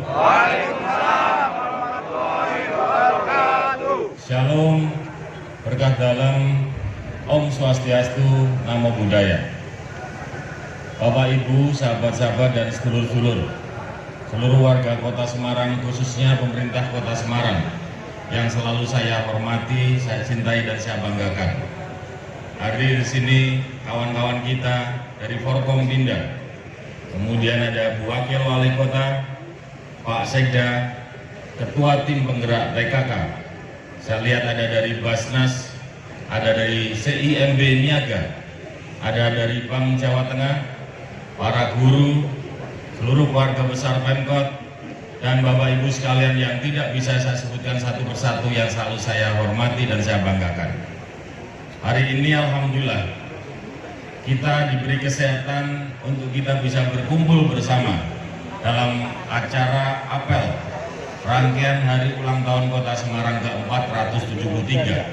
Waalaikumsalam warahmatullahi wabarakatuh. Shalom, berkah dalam, Om Swastiastu, Namo Buddhaya. Bapak Ibu, sahabat-sahabat dan sedulur-sedulur, seluruh warga Kota Semarang, khususnya pemerintah Kota Semarang yang selalu saya hormati, saya cintai dan saya banggakan. Hadir di sini kawan-kawan kita dari Forkompinda, kemudian ada Bu Wakil Wali Kota, Pak Sekda, Ketua Tim Penggerak PKK. Saya lihat ada dari Basnas, ada dari CIMB Niaga, ada dari Bank Jawa Tengah, para guru, seluruh keluarga besar Pemkot, dan Bapak Ibu sekalian yang tidak bisa saya sebutkan satu persatu yang selalu saya hormati dan saya banggakan. Hari ini Alhamdulillah kita diberi kesehatan untuk kita bisa berkumpul bersama dalam acara apel rangkaian Hari Ulang Tahun Kota Semarang ke-473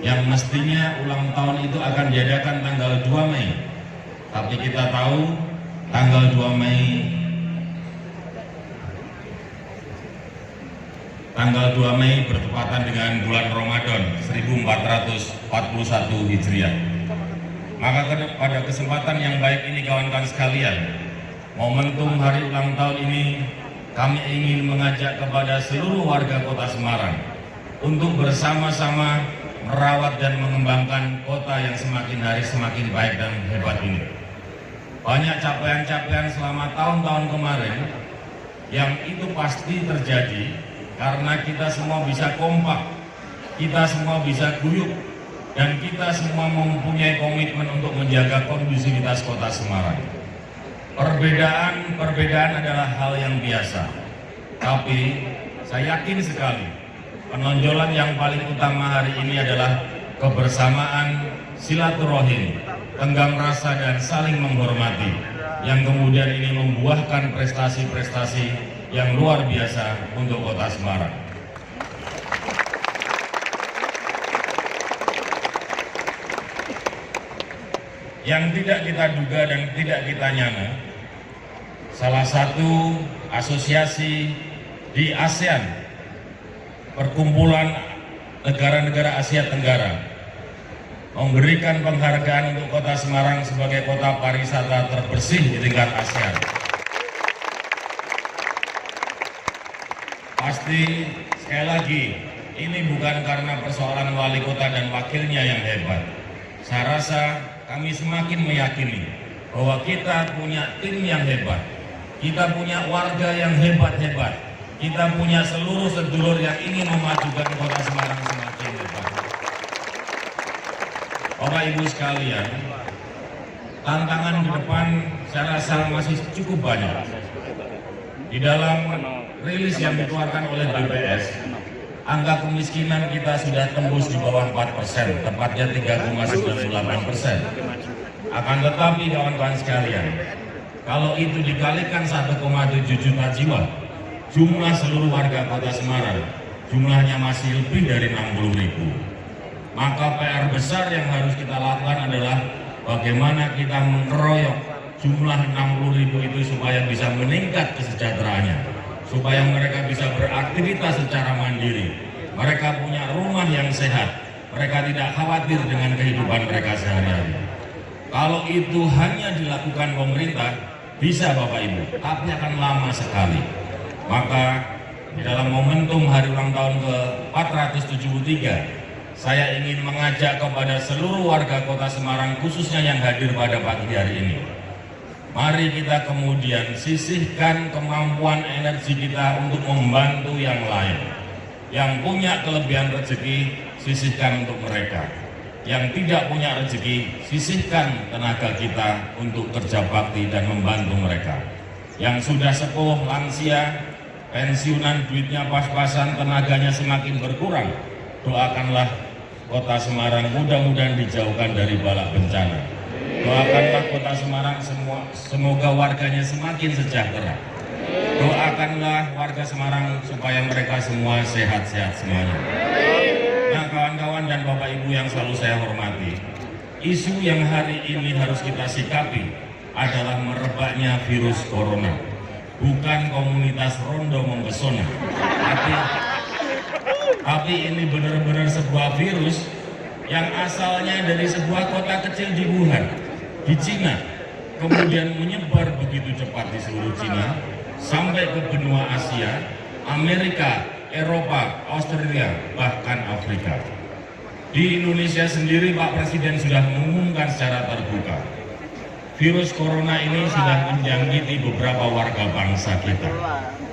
yang mestinya ulang tahun itu akan diadakan tanggal 2 Mei. Tapi kita tahu tanggal 2 Mei bertepatan dengan bulan Ramadan 1441 Hijriah. Maka pada kesempatan yang baik ini kawan-kawan sekalian, momentum hari ulang tahun ini kami ingin mengajak kepada seluruh warga Kota Semarang untuk bersama-sama merawat dan mengembangkan kota yang semakin hari semakin baik dan hebat ini. Banyak capaian-capaian selama tahun-tahun kemarin yang itu pasti terjadi karena kita semua bisa kompak, kita semua bisa guyup, dan kita semua mempunyai komitmen untuk menjaga kondusivitas Kota Semarang. Perbedaan adalah hal yang biasa, tapi saya yakin sekali penonjolan yang paling utama hari ini adalah kebersamaan, silaturahim, tenggang rasa dan saling menghormati, yang kemudian ini membuahkan prestasi-prestasi yang luar biasa untuk Kota Semarang. Yang tidak kita duga dan tidak kita nyangka, salah satu asosiasi di ASEAN, Perkumpulan Negara-Negara Asia Tenggara, memberikan penghargaan untuk Kota Semarang sebagai kota pariwisata terbersih di tingkat ASEAN. Pasti sekali lagi ini bukan karena persoalan wali kota dan wakilnya yang hebat. Saya rasa kami semakin meyakini bahwa kita punya tim yang hebat, kita punya warga yang hebat-hebat, kita punya seluruh sedulur yang ingin memajukan Kota Semarang semakin hebat. Bapak Ibu sekalian, tantangan ke depan saya rasa masih cukup banyak. Di dalam rilis yang dikeluarkan oleh BPS, angka kemiskinan kita sudah tembus di bawah 4%, tepatnya 3,98%. Akan tetapi kawan-kawan sekalian, kalau itu dikalikan 1,7 juta jiwa, jumlah seluruh warga Kota Semarang jumlahnya masih lebih dari 60.000. Maka PR besar yang harus kita lakukan adalah bagaimana kita mengeroyok jumlah 60.000 itu supaya bisa meningkat kesejahteraannya, supaya mereka bisa beraktivitas secara mandiri, mereka punya rumah yang sehat, mereka tidak khawatir dengan kehidupan mereka sehari-hari. Kalau itu hanya dilakukan pemerintah, bisa Bapak Ibu, tapi akan lama sekali. Maka di dalam momentum hari ulang tahun ke-473, saya ingin mengajak kepada seluruh warga Kota Semarang, khususnya yang hadir pada pagi hari ini. Mari kita kemudian sisihkan kemampuan energi kita untuk membantu yang lain. Yang punya kelebihan rezeki, sisihkan untuk mereka. Yang tidak punya rezeki, sisihkan tenaga kita untuk kerja bakti dan membantu mereka. Yang sudah sepuh, lansia, pensiunan, duitnya pas-pasan, tenaganya semakin berkurang, doakanlah Kota Semarang mudah-mudahan dijauhkan dari bala bencana. Doakanlah Kota Semarang semoga warganya semakin sejahtera. Doakanlah warga Semarang supaya mereka semua sehat-sehat semuanya. Nah kawan-kawan dan Bapak Ibu yang selalu saya hormati, isu yang hari ini harus kita sikapi adalah merebaknya virus corona. bukan komunitas rondo mempesona, tapi ini benar-benar sebuah virus yang asalnya dari sebuah kota kecil di Wuhan, di Cina, kemudian menyebar begitu cepat di seluruh Cina, sampai ke benua Asia, Amerika, Eropa, Australia, bahkan Afrika. Di Indonesia sendiri Pak Presiden sudah mengumumkan secara terbuka, virus corona ini sudah menjangkiti beberapa warga bangsa kita.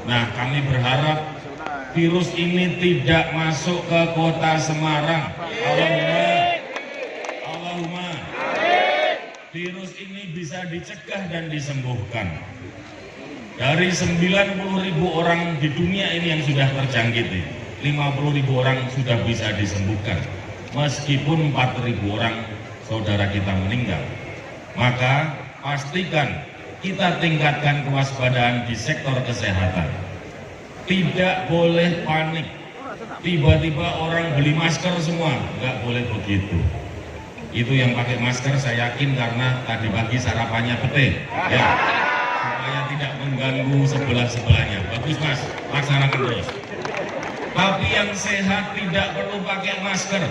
Nah, kami berharap virus ini tidak masuk ke kota Semarang. Allahumma. Virus ini bisa dicegah dan disembuhkan. Dari 90.000 orang di dunia ini yang sudah terjangkiti, 50.000 orang sudah bisa disembuhkan. Meskipun 4.000 orang saudara kita meninggal. Maka pastikan kita tingkatkan kewaspadaan di sektor kesehatan. Tidak boleh panik. Tiba-tiba orang beli masker semua, nggak boleh begitu. Itu yang pakai masker saya yakin karena tadi pagi sarapannya pete, ya, supaya tidak mengganggu sebelah-sebelahnya. Bagus Mas, laksanakan terus. Tapi yang sehat tidak perlu pakai masker.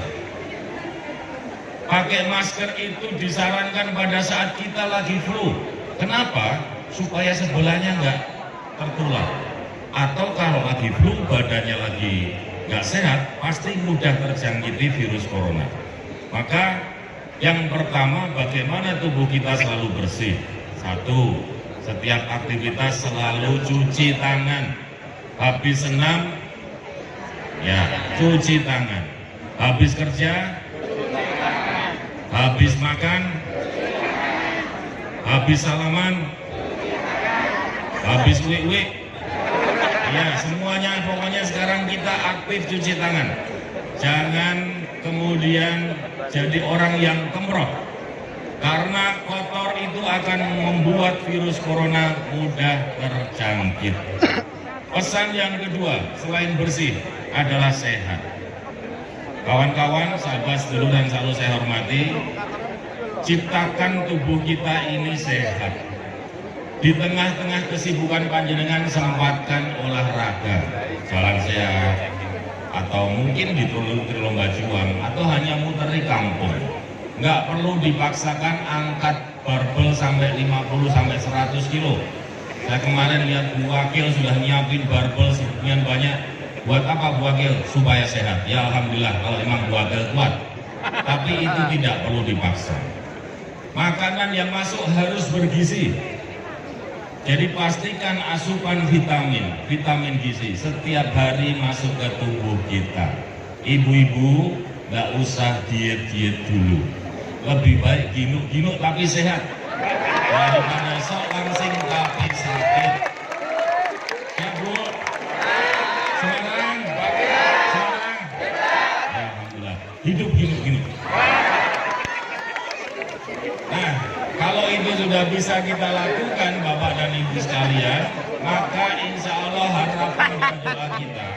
Pakai masker itu disarankan pada saat kita lagi flu. Kenapa? Supaya sebelahnya nggak tertular. Atau kalau lagi flu, badannya lagi nggak sehat, pasti mudah terjangkiti virus corona. Maka yang pertama, bagaimana tubuh kita selalu bersih. Satu, setiap aktivitas selalu cuci tangan. Habis senam, ya cuci tangan. Habis kerja, habis makan, habis salaman, habis wik-wik, ya semuanya pokoknya sekarang kita aktif cuci tangan. Jangan kemudian jadi orang yang kemrot, karena kotor itu akan membuat virus corona mudah terjangkit. Pesan yang kedua, selain bersih, adalah sehat. Kawan-kawan, sahabat sedulur yang selalu saya hormati, ciptakan tubuh kita ini sehat. Di tengah-tengah kesibukan panjenengan, sempatkan olahraga, jalan sehat, atau mungkin di lomba juang, atau hanya muteri kampung. Nggak perlu dipaksakan angkat barbel sampai 50-100 kilo. Saya kemarin lihat Bu Wakil sudah nyiapin barbel sekian banyak. Buat apa Bu Wakil? Supaya sehat. Ya Alhamdulillah kalau memang Bu Wakil kuat. Tapi itu tidak perlu dipaksa. Makanan yang masuk harus bergizi. Jadi pastikan asupan vitamin gizi setiap hari masuk ke tubuh kita. Ibu-ibu nggak usah diet dulu. Lebih baik ginuk tapi sehat daripada sok langsing tapi sakit. Ya Bu, sekarang, ya Alhamdulillah, hidup ginuk. Nah, kalau itu sudah bisa kita lakukan Bapak dan Ibu sekalian, maka insya Allah harapan dan doa kita,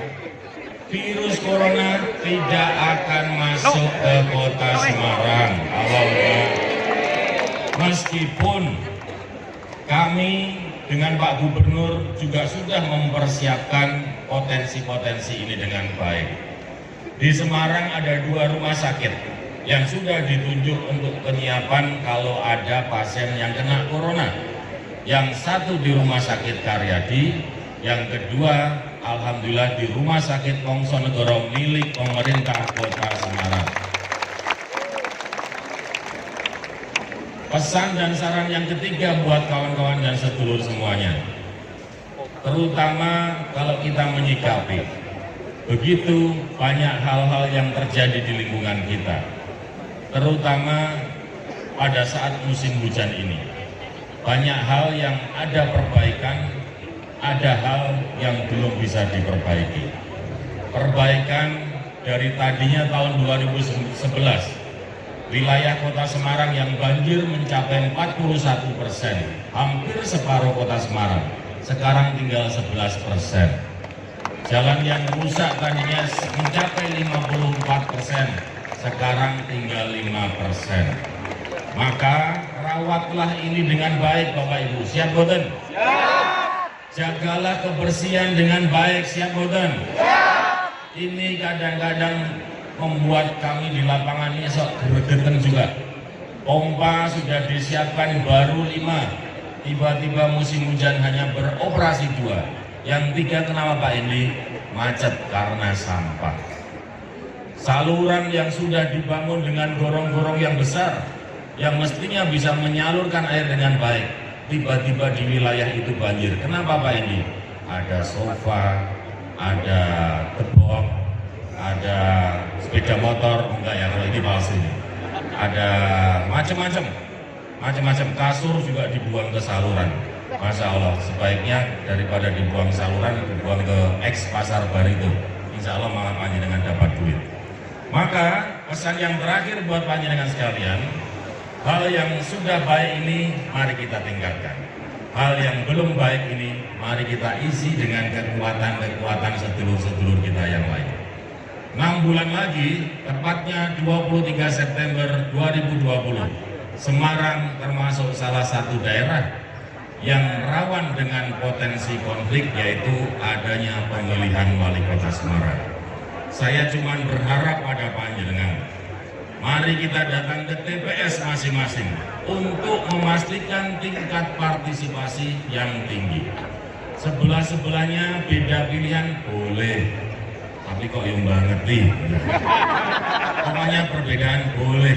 virus corona tidak akan masuk ke kota Semarang. Allahumma. Meskipun kami dengan Pak Gubernur juga sudah mempersiapkan potensi-potensi ini dengan baik. Di Semarang ada 2 rumah sakit yang sudah ditunjuk untuk penyiapan kalau ada pasien yang kena corona. Yang satu di Rumah Sakit Karyadi, yang kedua alhamdulillah di Rumah Sakit Wongsonegoro milik pemerintah Kota Semarang. Pesan dan saran yang ketiga buat kawan-kawan dan sedulur semuanya, terutama kalau kita menyikapi begitu banyak hal-hal yang terjadi di lingkungan kita, terutama pada saat musim hujan ini. Banyak hal yang ada perbaikan, ada hal yang belum bisa diperbaiki. Perbaikan dari tadinya tahun 2011, wilayah Kota Semarang yang banjir mencapai 41%, hampir separuh Kota Semarang, sekarang tinggal 11%. Jalan yang rusak tadinya mencapai 54%, sekarang tinggal 5%. Maka rawatlah ini dengan baik Bapak Ibu. Siap boten? Jagalah kebersihan dengan baik, siap boten? Ini kadang-kadang membuat kami di lapangan ini sok gregetan juga. Pompa sudah disiapkan baru 5, tiba-tiba musim hujan hanya beroperasi 2. Yang 3 kenapa Pak Endi? Macet karena sampah. Saluran yang sudah dibangun dengan gorong-gorong yang besar, yang mestinya bisa menyalurkan air dengan baik, tiba-tiba di wilayah itu banjir. Kenapa Pak Endi? Ada sofa, ada tebok, ada sepeda motor, enggak ya kalau ini palsu. Ada macam-macam kasur juga dibuang ke saluran. Masya Allah, sebaiknya daripada dibuang saluran, dibuang ke ex pasar Barito. Insya Allah malah panjenengan dapat duit. Maka pesan yang terakhir buat panjenengan sekalian, hal yang sudah baik ini mari kita tingkatkan. Hal yang belum baik ini mari kita isi dengan kekuatan sedulur-sedulur kita yang lain. 6 bulan lagi, tepatnya 23 September 2020, Semarang termasuk salah satu daerah yang rawan dengan potensi konflik, yaitu adanya pemilihan wali kota Semarang. Saya cuma berharap pada panjenengan, mari kita datang ke TPS masing-masing untuk memastikan tingkat partisipasi yang tinggi. Sebelah-sebelahnya beda pilihan boleh, tapi kok yang banget nih. Pokoknya perbedaan boleh,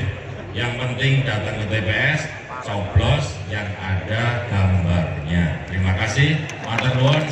yang penting datang ke TPS, coblos yang ada gambarnya. Terima kasih, matur nuwun.